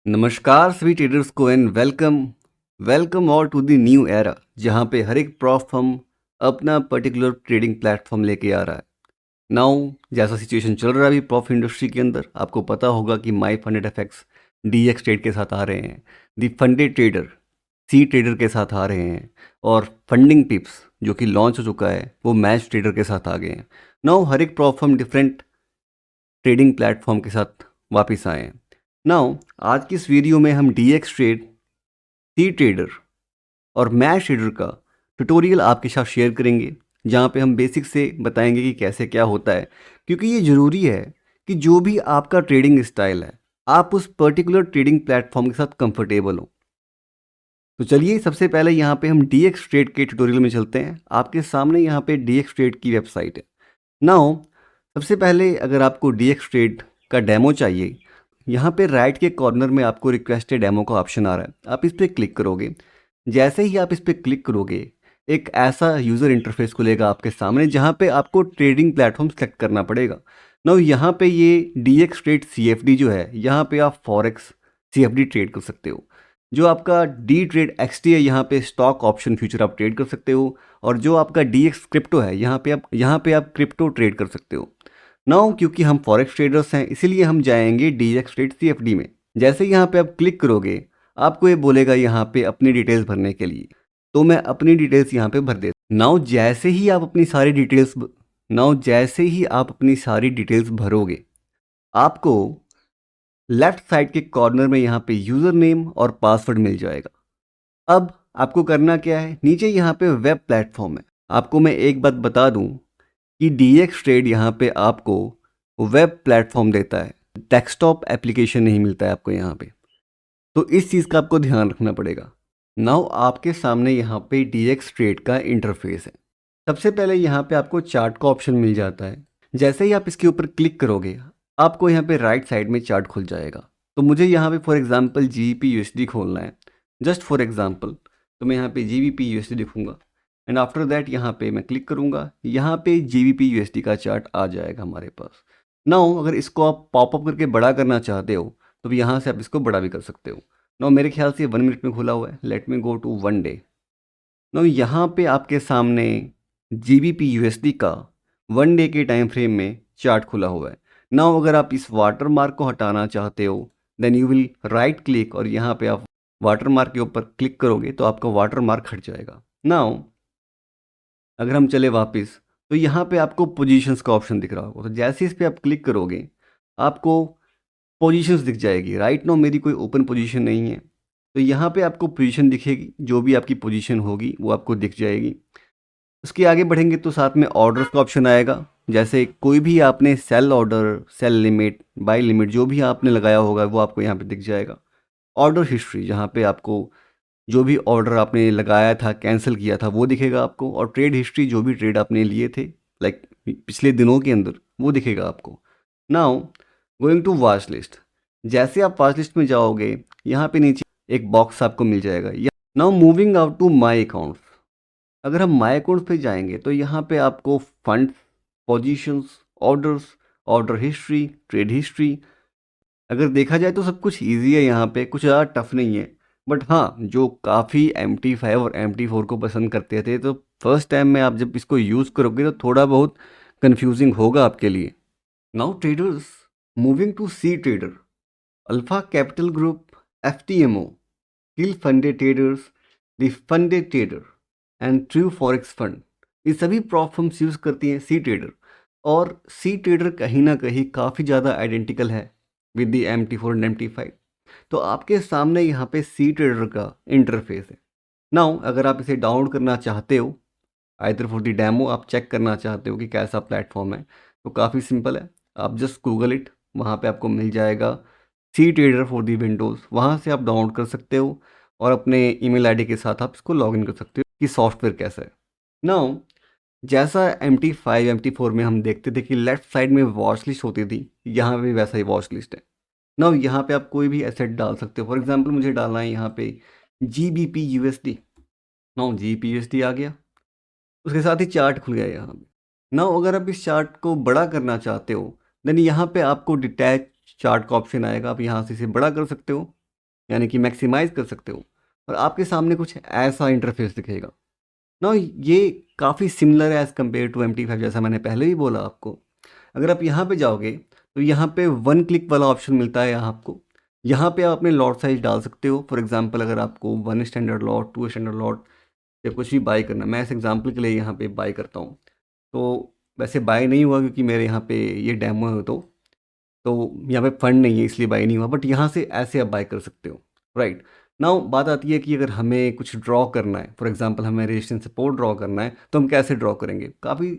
नमस्कार सभी ट्रेडर्स को and welcome welcome all to the new era जहां पे हर एक प्रॉफ हम अपना पर्टिकुलर ट्रेडिंग प्लेटफॉर्म लेके आ रहा है। नाउ जैसा सिचुएशन चल रहा है अभी प्रॉफ इंडस्ट्री के अंदर, आपको पता होगा कि माई फंडेड एफएक्स डीएक्स ट्रेड के साथ आ रहे हैं, दी फंडेड ट्रेडर सी ट्रेडर के साथ आ रहे हैं, और फंडिंग पिप्स जो कि लॉन्च हो चुका है वो मैच ट्रेडर के साथ आ गए हैं। नाउ हर एक प्रॉफ हम डिफरेंट ट्रेडिंग प्लेटफॉर्म के साथ वापस आए हैं। नाउ आज की इस वीडियो में हम डीएक्स ट्रेड, सी ट्रेडर और मैच ट्रेडर का ट्यूटोरियल आपके साथ शेयर करेंगे, जहां पे हम बेसिक से बताएंगे कि कैसे क्या होता है, क्योंकि ये ज़रूरी है कि जो भी आपका ट्रेडिंग स्टाइल है आप उस पर्टिकुलर ट्रेडिंग प्लेटफॉर्म के साथ कंफर्टेबल हो। तो चलिए सबसे पहले यहाँ पे हम डीएक्स ट्रेड के ट्यूटोरियल में चलते हैं। आपके सामने यहाँ पे डीएक्स ट्रेड की वेबसाइट है। नाउ सबसे पहले अगर आपको डीएक्स ट्रेड का डेमो चाहिए, यहाँ पे राइट के कॉर्नर में आपको रिक्वेस्टेड डेमो का ऑप्शन आ रहा है, आप इस पर क्लिक करोगे। जैसे ही आप इस पर क्लिक करोगे एक ऐसा यूज़र इंटरफेस खुलेगा आपके सामने, जहाँ पे आपको ट्रेडिंग प्लेटफॉर्म सेलेक्ट करना पड़ेगा। नाउ यहाँ पे ये डीएक्स ट्रेड सीएफडी जो है, यहाँ पे आप फॉरेक्स सीएफडी ट्रेड कर सकते हो। जो आपका डी ट्रेड एक्सटी है, यहाँ पे स्टॉक ऑप्शन फ्यूचर आप ट्रेड कर सकते हो। और जो आपका डीएक्स क्रिप्टो है, यहाँ पे आप क्रिप्टो ट्रेड कर सकते हो। नाउ क्योंकि हम फॉरेक्स ट्रेडर्स हैं इसीलिए हम जाएंगे डीएक्स ट्रेड सीएफडी में। जैसे यहाँ पे आप क्लिक करोगे आपको ये बोलेगा यहाँ पे अपनी डिटेल्स भरने के लिए, तो मैं अपनी डिटेल्स यहाँ पे भर देता। नाउ जैसे ही आप अपनी सारी डिटेल्स भरोगे, आपको लेफ्ट साइड के कॉर्नर में यहाँ पे यूज़र नेम और पासवर्ड मिल जाएगा। अब आपको करना क्या है, नीचे यहाँ पे वेब प्लेटफॉर्म है। आपको मैं एक बात बता दूं कि डीएक्स ट्रेड यहाँ पे आपको वेब प्लेटफॉर्म देता है, डेस्कटॉप एप्लीकेशन नहीं मिलता है आपको यहाँ पे, तो इस चीज़ का आपको ध्यान रखना पड़ेगा। नाउ आपके सामने यहाँ पे डीएक्स ट्रेड का इंटरफेस है। सबसे पहले यहाँ पे आपको चार्ट का ऑप्शन मिल जाता है। जैसे ही आप इसके ऊपर क्लिक करोगे आपको यहाँ पे राइट साइड में चार्ट खुल जाएगा। तो मुझे यहाँ पे फॉर एग्जांपल जीबीपी यूएसडी खोलना है, जस्ट फॉर एग्जांपल। तो मैं यहाँ पे जीबीपी यूएसडी लिखूंगा एंड आफ्टर दैट यहाँ पे मैं क्लिक करूँगा, यहाँ पे जीबीपी यूएसडी का चार्ट आ जाएगा हमारे पास। नाउ अगर इसको आप पॉपअप करके बड़ा करना चाहते हो तो यहाँ से आप इसको बड़ा भी कर सकते हो। नाउ मेरे ख्याल से 1 मिनट में खुला हुआ है, let me go to 1 day. Now यहाँ पे आपके सामने जीबीपी यूएसडी का 1 डे के टाइम फ्रेम में चार्ट खुला हुआ है। नाउ अगर आप इस वाटर मार्क को हटाना चाहते हो then you will right click और यहाँ पे आप वाटर मार्क के ऊपर क्लिक करोगे तो आपका वाटर मार्क हट जाएगा। नाउ अगर हम चले वापस तो यहाँ पे आपको पोजीशंस का ऑप्शन दिख रहा होगा, तो जैसे इस पे आप क्लिक करोगे आपको पोजीशंस दिख जाएगी। राइट नाउ मेरी कोई ओपन पोजीशन नहीं है, तो यहाँ पे आपको पोजीशन दिखेगी, जो भी आपकी पोजीशन होगी वो आपको दिख जाएगी। उसके आगे बढ़ेंगे तो साथ में ऑर्डर्स का ऑप्शन आएगा। जैसे कोई भी आपने sell order, sell limit, buy limit जो भी आपने लगाया होगा वो आपको यहाँ पे दिख जाएगा। ऑर्डर हिस्ट्री, जहाँ पे आपको जो भी ऑर्डर आपने लगाया था, कैंसिल किया था, वो दिखेगा आपको। और ट्रेड हिस्ट्री, जो भी ट्रेड आपने लिए थे लाइक पिछले दिनों के अंदर, वो दिखेगा आपको। Now going to watch list, जैसे आप वॉच लिस्ट में जाओगे यहाँ पे नीचे एक बॉक्स आपको मिल जाएगा। Now moving out to my account, अगर हम माई अकाउंट पे जाएंगे तो यहाँ पे आपको funds, positions, orders, order history, trade history, अगर देखा जाए तो सब कुछ इजी है, यहाँ पे कुछ ज़्यादा टफ नहीं है। बट हाँ, जो काफ़ी MT5 और MT4 को पसंद करते थे तो फर्स्ट टाइम में आप जब इसको यूज़ करोगे तो थोड़ा बहुत कंफ्यूजिंग होगा आपके लिए। Now traders, moving to C trader, Alpha Capital Group, FTMO, Hill Funded Traders, the Funded Trader and True Forex Fund, ये सभी प्लेटफॉर्म्स यूज़ करती हैं सी ट्रेडर। और सी ट्रेडर कहीं ना कहीं काफ़ी ज़्यादा आइडेंटिकल है with the MT4 and MT5। तो आपके सामने यहाँ पे सी ट्रेडर का इंटरफेस है। नाउ अगर आप इसे डाउनलोड करना चाहते हो, आइदर फॉर द डेमो, आप चेक करना चाहते हो कि कैसा प्लेटफॉर्म है, तो काफ़ी सिंपल है, आप जस्ट गूगल इट, वहाँ पे आपको मिल जाएगा सी ट्रेडर फॉर दी विंडोज़, वहाँ से आप डाउनलोड कर सकते हो और अपने ईमेल आईडी के साथ आप इसको लॉगिन कर सकते हो कि सॉफ्टवेयर कैसा है। नाउ जैसा MT5 MT4 में हम देखते थे कि लेफ्ट साइड में वॉच लिस्ट होती थी, यहाँ पे वैसा ही वॉच लिस्ट है। नाउ यहाँ पे आप कोई भी एसेट डाल सकते हो। फॉर एग्जांपल मुझे डालना है यहाँ पे GBP USD। Now GBP USD आ गया, उसके साथ ही चार्ट खुल गया यहाँ पे। नाउ अगर आप इस चार्ट को बड़ा करना चाहते हो देन यहाँ पे आपको डिटैच चार्ट का ऑप्शन आएगा, आप यहाँ से इसे बड़ा कर सकते हो। यानी कि मैक्सिमाइज़ कर सकते हो और आपके सामने कुछ ऐसा इंटरफेस दिखेगा। ना ये काफ़ी सिमिलर है एज़ कम्पेयर टू MT5, जैसा मैंने पहले ही बोला आपको। अगर आप यहाँ पे जाओगे तो यहाँ पे वन क्लिक वाला ऑप्शन मिलता है यहाँ आपको। यहाँ पे आप अपने लॉट साइज़ डाल सकते हो। फॉर एग्जांपल अगर आपको 1 स्टैंडर्ड लॉट, 2 स्टैंडर्ड लॉट या कुछ भी बाय करना, मैं इस एग्जांपल के लिए यहाँ पे बाय करता हूँ। तो वैसे बाय नहीं हुआ क्योंकि मेरे यहाँ पे ये डेमो है, तो यहाँ पे फंड नहीं है इसलिए बाय नहीं हुआ, बट यहाँ से ऐसे आप बाय कर सकते हो, राइट। नाउ बात आती है कि अगर हमें कुछ ड्रॉ करना है, फॉर एग्जांपल हमें रेजिस्टेंस सपोर्ट ड्रॉ करना है, तो हम कैसे ड्रॉ करेंगे? काफ़ी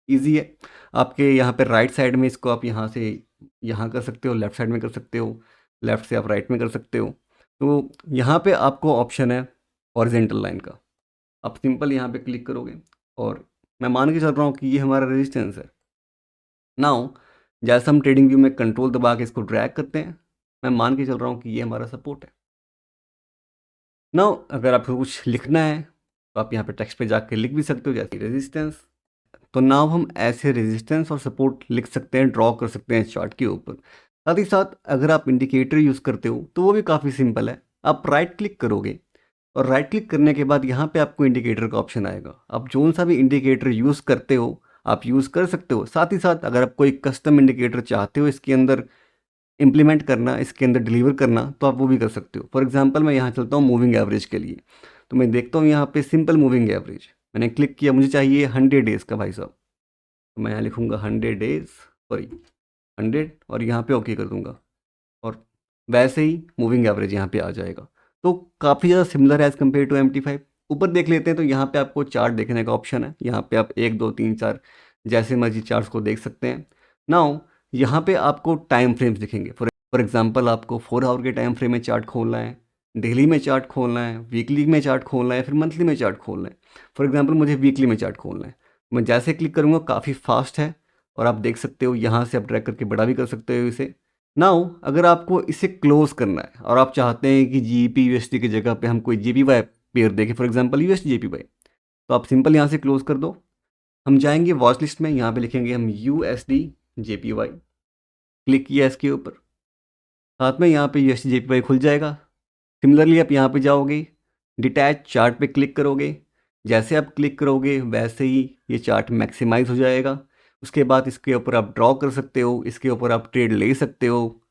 इजी है। आपके यहाँ पे राइट साइड में इसको आप यहाँ से यहाँ कर सकते हो, लेफ्ट साइड में कर सकते हो, लेफ्ट से आप राइट में कर सकते हो। तो यहाँ पे आपको ऑप्शन है हॉरिजेंटल लाइन का। आप सिंपल यहाँ पे क्लिक करोगे और मैं मान के चल रहा हूँ कि ये हमारा रेजिस्टेंस है। नाउ जैसे हम ट्रेडिंग व्यू में कंट्रोल दबा के इसको ड्रैग करते हैं, मैं मान के चल रहा हूँ कि ये हमारा सपोर्ट है। नाउ अगर आपको कुछ लिखना है तो आप यहाँ पे टेक्स्ट पे जाके लिख भी सकते हो, जैसे रेजिस्टेंस। तो नाउ हम ऐसे रेजिस्टेंस और सपोर्ट लिख सकते हैं, ड्रॉ कर सकते हैं चार्ट के ऊपर। साथ ही साथ अगर आप इंडिकेटर यूज़ करते हो तो वो भी काफ़ी सिंपल है। आप राइट क्लिक करोगे और राइट क्लिक करने के बाद यहाँ पे आपको इंडिकेटर का ऑप्शन आएगा। आप जो सा भी इंडिकेटर यूज़ करते हो आप यूज़ कर सकते हो। साथ ही साथ अगर आप कोई कस्टम इंडिकेटर चाहते हो इसके अंदर इम्प्लीमेंट करना, इसके अंदर डिलीवर करना, तो आप वो भी कर सकते हो। फॉर एग्जांपल मैं यहाँ चलता हूँ मूविंग एवरेज के लिए, तो मैं देखता हूँ यहाँ पे सिंपल मूविंग एवरेज मैंने क्लिक किया, मुझे चाहिए 100 डेज़ का भाई साहब। तो मैं यहाँ लिखूँगा 100 डेज़, सॉरी 100, और यहाँ पे ओके कर दूँगा और वैसे ही मूविंग एवरेज यहाँ पे आ जाएगा। तो काफ़ी ज़्यादा सिमिलर है एज़ कम्पेयर टू MT5। ऊपर देख लेते हैं तो यहाँ पे आपको चार्ट देखने का ऑप्शन है। यहाँ पे आप 1 2 3 4 जैसे मर्जी चार्ट्स को देख सकते हैं। नाउ यहाँ पे आपको टाइम फ्रेम्स दिखेंगे। फॉर एग्जांपल आपको 4 आवर के टाइम फ्रेम में चार्ट खोलना है, डेली में चार्ट खोलना है, वीकली में चार्ट खोलना है, फिर मंथली में चार्ट खोलना है। फॉर एग्जांपल मुझे वीकली में चार्ट खोलना है, मैं जैसे क्लिक करूँगा काफ़ी फास्ट है और आप देख सकते हो यहाँ से आप ड्रैग करके बड़ा भी कर सकते हो इसे। नाउ अगर आपको इसे क्लोज करना है और आप चाहते हैं कि GBP USD की जगह पे हम कोई JPY पेयर देखें, फॉर एग्जांपल USD JPY, तो आप सिंपल यहाँ से क्लोज कर दो। हम जाएंगे वॉच लिस्ट में, यहाँ पे लिखेंगे हम USD JPY, क्लिक किया इसके ऊपर, साथ में यहाँ पे USD JPY खुल जाएगा। सिमिलरली आप यहाँ पे जाओगे, डिटैच चार्ट पे क्लिक करोगे, जैसे आप क्लिक करोगे वैसे ही ये चार्ट मैक्सिमाइज हो जाएगा। उसके बाद इसके ऊपर आप ड्रॉ कर सकते हो, इसके ऊपर आप ट्रेड ले सकते हो।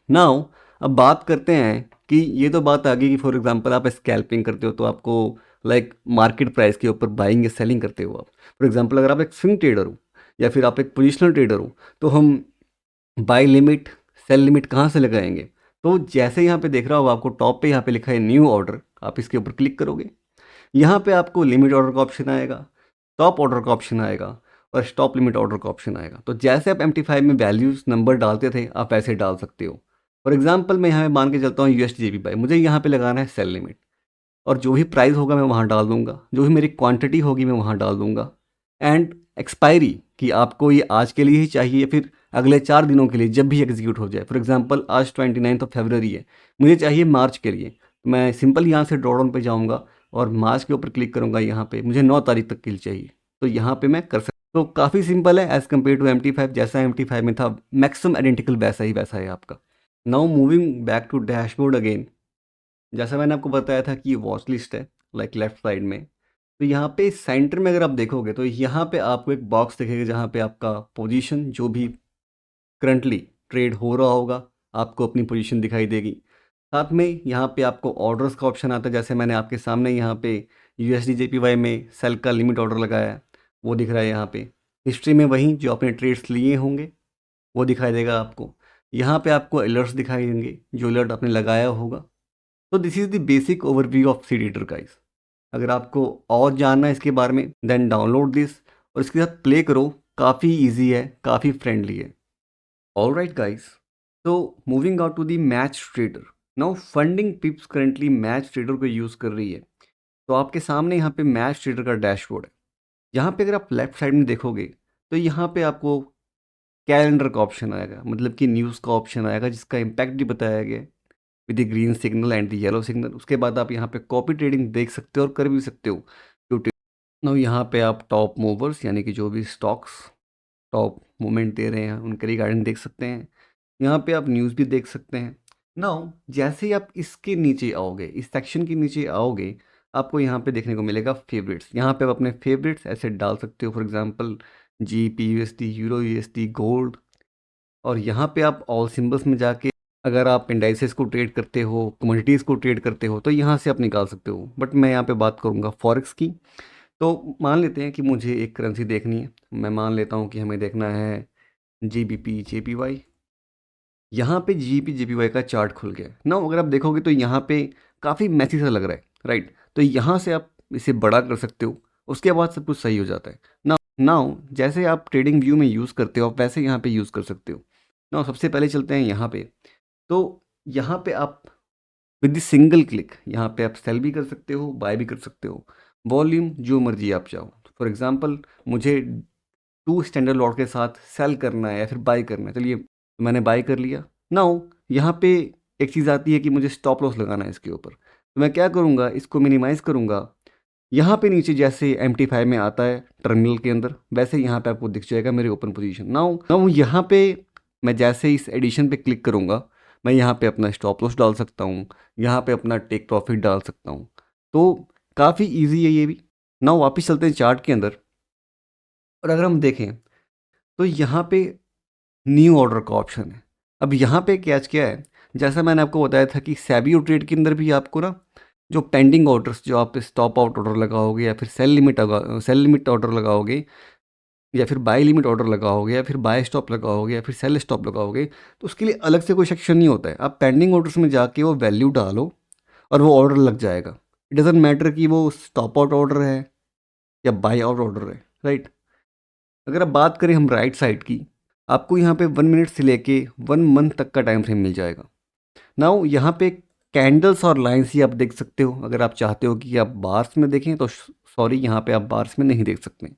नाउ अब बात करते हैं कि ये तो बात आ गई कि फॉर एग्जांपल आप स्कैल्पिंग करते हो तो आपको लाइक मार्केट प्राइस के ऊपर बाइंग या सेलिंग करते हो आप। फॉर एग्जांपल अगर आप एक स्विंग ट्रेडर हो या फिर आप एक पोजिशनल ट्रेडर हो तो हम बाय लिमिट सेल लिमिट कहाँ से लगाएंगे? तो जैसे यहाँ पे देख रहा हो आपको टॉप पे यहाँ पे लिखा है न्यू ऑर्डर, आप इसके ऊपर क्लिक करोगे, यहाँ पे आपको लिमिट ऑर्डर का ऑप्शन आएगा, टॉप ऑर्डर का ऑप्शन आएगा और स्टॉप लिमिट ऑर्डर का ऑप्शन आएगा। तो जैसे आप MT5 में वैल्यूज नंबर डालते थे आप ऐसे डाल सकते हो। फॉर एग्जांपल मैं यहाँ पे मान के चलता हूँ USD JPY, मुझे यहाँ पे लगाना है सेल लिमिट और जो भी प्राइस होगा मैं वहाँ डाल दूंगा, जो भी मेरी क्वांटिटी होगी मैं वहाँ डाल दूंगा। एंड एक्सपायरी कि आपको ये आज के लिए ही चाहिए या फिर अगले 4 दिनों के लिए जब भी एग्जीक्यूट हो जाए। फॉर एग्जांपल आज 29 फरवरी है, मुझे चाहिए मार्च के लिए, तो मैं सिंपल यहाँ से ड्रॉ डाउन पे जाऊँगा और मार्च के ऊपर क्लिक करूँगा, यहाँ पे मुझे 9 तारीख तक के लिए चाहिए, तो यहाँ पे मैं कर सकता हूँ। तो काफ़ी सिंपल है एज़ कम्पेयर टू MT5, जैसा MT5 में था मैक्सिमम आइडेंटिकल वैसा ही वैसा है आपका। Now moving back to dashboard again, जैसा मैंने आपको बताया था कि ये वॉच लिस्ट है लाइक लेफ्ट साइड में, तो यहाँ पे सेंटर में अगर आप देखोगे तो यहाँ पे आपको एक बॉक्स दिखेगा जहाँ पे आपका पोजीशन जो भी करंटली ट्रेड हो रहा होगा आपको अपनी पोजीशन दिखाई देगी। साथ में यहाँ पे आपको ऑर्डर्स का ऑप्शन आता है, जैसे मैंने आपके सामने यहाँ पे USD JPY में सेल का लिमिट ऑर्डर लगाया है वो दिख रहा है यहाँ पे। हिस्ट्री में वहीं जो आपने ट्रेड्स लिए होंगे वो दिखाई देगा आपको। यहाँ पे आपको अलर्ट्स दिखाई देंगे जो अलर्ट आपने लगाया होगा। तो this is the basic overview of seed reader guys. अगर आपको और जानना है इसके बारे में देन डाउनलोड दिस और इसके साथ प्ले करो, काफ़ी इजी है, काफ़ी फ्रेंडली है। ऑल राइट गाइस, तो moving out to the Match Trader. Now Funding Pips currently Match Trader को यूज़ कर रही है। तो आपके सामने यहाँ पे मैच ट्रेडर का डैशबोर्ड है। यहाँ पे अगर आप लेफ्ट साइड में देखोगे तो यहाँ पे आपको कैलेंडर का ऑप्शन आएगा, मतलब कि न्यूज़ का ऑप्शन आएगा जिसका इम्पैक्ट भी बताया गया है with the green signal and the yellow signal. उसके बाद आप यहाँ पे कॉपी ट्रेडिंग देख सकते हो और कर भी सकते हो। नो यहाँ पे आप टॉप मूवर्स यानी कि जो भी स्टॉक्स टॉप मूवमेंट दे रहे हैं उनके रिगार्डिंग देख सकते हैं। यहाँ पे आप न्यूज़ भी देख सकते हैं। नाउ जैसे ही आप इसके नीचे आओगे, इस सेक्शन के नीचे आओगे, आपको यहाँ पे देखने को मिलेगा फेवरेट्स। यहाँ पे आप अपने फेवरेट्स ऐसे डाल सकते हो, for example GBP USD, euro USD, gold. और यहाँ पे आप ऑल सिंबल्स में जाके अगर आप इंडाइसेस को ट्रेड करते हो, कमोडिटीज़ को ट्रेड करते हो, तो यहाँ से आप निकाल सकते हो। बट मैं यहाँ पे बात करूँगा फॉरेक्स की। तो मान लेते हैं कि मुझे एक करेंसी देखनी है। मैं मान लेता हूँ कि हमें देखना है जीबीपी जेपीवाई। यहाँ पे जीबीपी जेपीवाई का चार्ट खुल गया ना। अगर आप देखोगे तो यहाँ पे काफ़ी मैसी सा लग रहा है, राइट। तो यहाँ से आप इसे बड़ा कर सकते हो, उसके बाद सब कुछ सही हो जाता है। नाउ जैसे आप ट्रेडिंग व्यू में यूज़ करते हो, आप वैसे यहाँ पे यूज़ कर सकते हो। नाउ सबसे पहले चलते हैं यहाँ पे। तो यहाँ पे आप विद द सिंगल क्लिक यहाँ पे आप सेल भी कर सकते हो, बाय भी कर सकते हो। वॉल्यूम जो मर्जी आप चाहो। फॉर एग्जांपल मुझे 2 स्टैंडर्ड लॉट के साथ सेल करना है या फिर बाय करना है, चलिए मैंने बाय कर लिया। नाउ यहाँ पे एक चीज़ आती है कि मुझे स्टॉप लॉस लगाना है इसके ऊपर। तो मैं क्या करूँगा, इसको मिनिमाइज़ करूँगा। यहाँ पे नीचे जैसे MT5 में आता है टर्मिनल के अंदर, वैसे यहाँ पे आपको दिख जाएगा मेरी ओपन पोजीशन। नाउ नाउ यहाँ पे मैं जैसे इस एडिशन पे क्लिक करूँगा, मैं यहाँ पे अपना स्टॉप लॉस डाल सकता हूँ, यहाँ पे अपना टेक प्रॉफिट डाल सकता हूँ। तो काफ़ी ईजी है ये भी। नाउ वापस चलते हैं चार्ट के अंदर, और अगर हम देखें तो यहाँ पे न्यू ऑर्डर का ऑप्शन है। अब यहाँ पे कैच क्या है, जैसा मैंने आपको बताया था कि सेबी और ट्रेड के अंदर भी आपको ना जो पेंडिंग ऑर्डर्स, जो आप स्टॉप आउट ऑर्डर लगाओगे या फिर सेल लिमिट ऑर्डर लगाओगे या फिर बाय लिमिट ऑर्डर लगाओगे या फिर बाय स्टॉप लगाओगे या फिर सेल स्टॉप लगाओगे, तो उसके लिए अलग से कोई सेक्शन नहीं होता है। आप पेंडिंग ऑर्डर्स में जाके वो वैल्यू डालो और वो ऑर्डर लग जाएगा। इट डजेंट मैटर कि वो स्टॉप आउट ऑर्डर है या बाय आउट ऑर्डर है, राइट। अगर आप बात करें हम राइट साइड की, आपको यहाँ पे 1 मिनट से लेके 1 मंथ तक का टाइम फ्रेम मिल जाएगा। नाउ यहाँ पे कैंडल्स और लाइंस ही आप देख सकते हो। अगर आप चाहते हो कि आप बार्स में देखें तो सॉरी, यहाँ पे आप बार्स में नहीं देख सकते।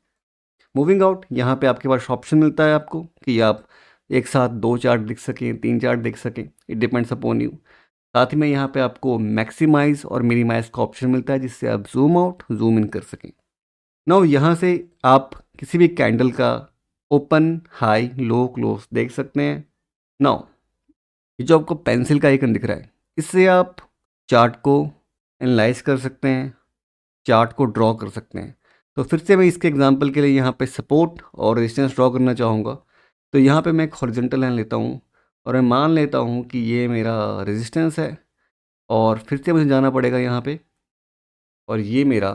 मूविंग आउट, यहाँ पे आपके पास ऑप्शन मिलता है आपको कि आप एक साथ 2 चार्ट देख सकें, 3 चार्ट देख सकें, इट डिपेंड्स अपॉन यू। साथ ही में यहाँ पे आपको मैक्सिमाइज और मिनिमाइज का ऑप्शन मिलता है, जिससे आप जूम आउट जूम इन कर सकें। नाउ यहाँ से आप किसी भी कैंडल का ओपन, हाई, लो, क्लोज देख सकते हैं। नाउ ये जो आपको पेंसिल का आइकन दिख रहा है, इससे आप चार्ट को एनालाइज कर सकते हैं, चार्ट को ड्रॉ कर सकते हैं। तो फिर से मैं इसके एग्जांपल के लिए यहाँ पे सपोर्ट और रेजिस्टेंस ड्रॉ करना चाहूँगा। तो यहाँ पे मैं एक हॉरिजॉन्टल लाइन लेता हूँ और मैं मान लेता हूँ कि ये मेरा रेजिस्टेंस है, और फिर से मुझे जाना पड़ेगा यहाँ पे, और ये मेरा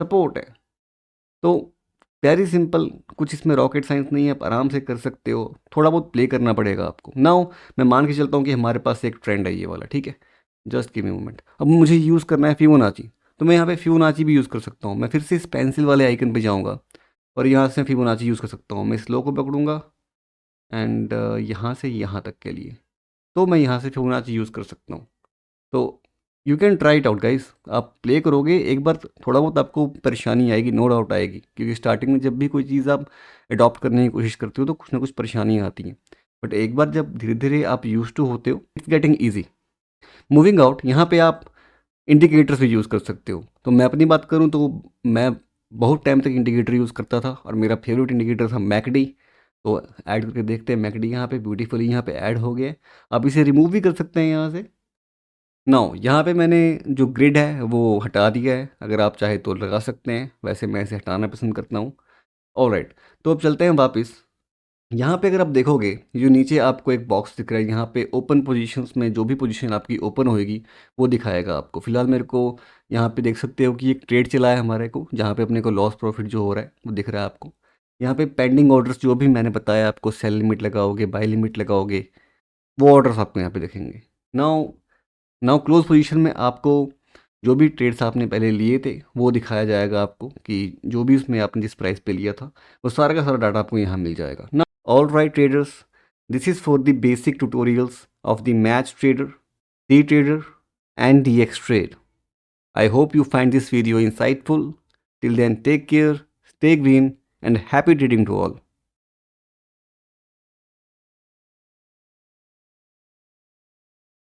सपोर्ट है। तो वेरी सिंपल, कुछ इसमें रॉकेट साइंस नहीं है, आप आराम से कर सकते हो। थोड़ा बहुत प्ले करना पड़ेगा आपको। नाउ मैं मान के चलता हूँ कि हमारे पास एक ट्रेंड है ये वाला, ठीक है। Just give me moment. अब मुझे यूज़ करना है फिबोनाची, तो मैं यहाँ पे फिबोनाची भी यूज़ कर सकता हूँ। मैं फिर से इस पेंसिल वाले आइकन पे जाऊँगा और यहाँ से फिबोनाची यूज़ कर सकता हूँ। मैं इस लो को पकड़ूंगा एंड यहाँ से यहाँ तक के लिए, तो मैं यहाँ से फिबोनाची यूज़ कर सकता हूँ। तो you can try it out guys. आप प्ले करोगे एक बार, थोड़ा बहुत आपको परेशानी आएगी, नो डाउट आएगी, क्योंकि स्टार्टिंग में जब भी कोई चीज़ आप अडॉप्ट करने की कोशिश करते हो तो कुछ ना कुछ परेशानियाँ आती हैं। बट एक बार जब धीरे धीरे आप यूज टू होते हो, it's getting easy. Moving out, यहाँ पे आप इंडिकेटर्स भी यूज़ कर सकते हो। तो मैं अपनी बात करूँ तो मैं बहुत टाइम तक इंडिकेटर यूज़ करता था, और मेरा फेवरेट इंडिकेटर था मैकडी। तो ऐड करके देखते हैं, मैकडी यहाँ पे ब्यूटीफुली यहाँ पे ऐड हो गया। आप इसे रिमूव भी कर सकते हैं यहाँ से। नाउ यहाँ पे मैंने जो ग्रिड है वो हटा दिया है, अगर आप चाहे तो लगा सकते हैं, वैसे मैं इसे हटाना पसंद करता हूँ। ऑलराइट, तो अब चलते हैं वापस। यहाँ पे अगर आप देखोगे, जो नीचे आपको एक बॉक्स दिख रहा है, यहाँ पे ओपन पोजीशंस में जो भी पोजीशन आपकी ओपन होएगी वो दिखाएगा आपको। फिलहाल मेरे को यहाँ पे देख सकते हो कि एक ट्रेड चला है हमारे को, जहाँ पे अपने को लॉस प्रॉफिट जो हो रहा है वो दिख रहा है आपको। यहाँ पे पेंडिंग ऑर्डर्स जो भी मैंने बताया आपको, सेल लिमिट लगाओगे, बाय लिमिट लगाओगे, वो ऑर्डर्स आपको यहाँ पे दिखेंगे। नाउ नाउ क्लोज पोजीशन में आपको जो भी ट्रेड्स आपने पहले लिए थे वो दिखाया जाएगा आपको, कि जो भी उसमें आपने जिस प्राइस पे लिया था वो सारा का सारा डाटा आपको यहाँ मिल जाएगा ना। All right traders, this is for the basic tutorials of the Match trader, day trader and the x trade. I hope you find this video insightful. Till then, take care, stay green, and happy trading to all.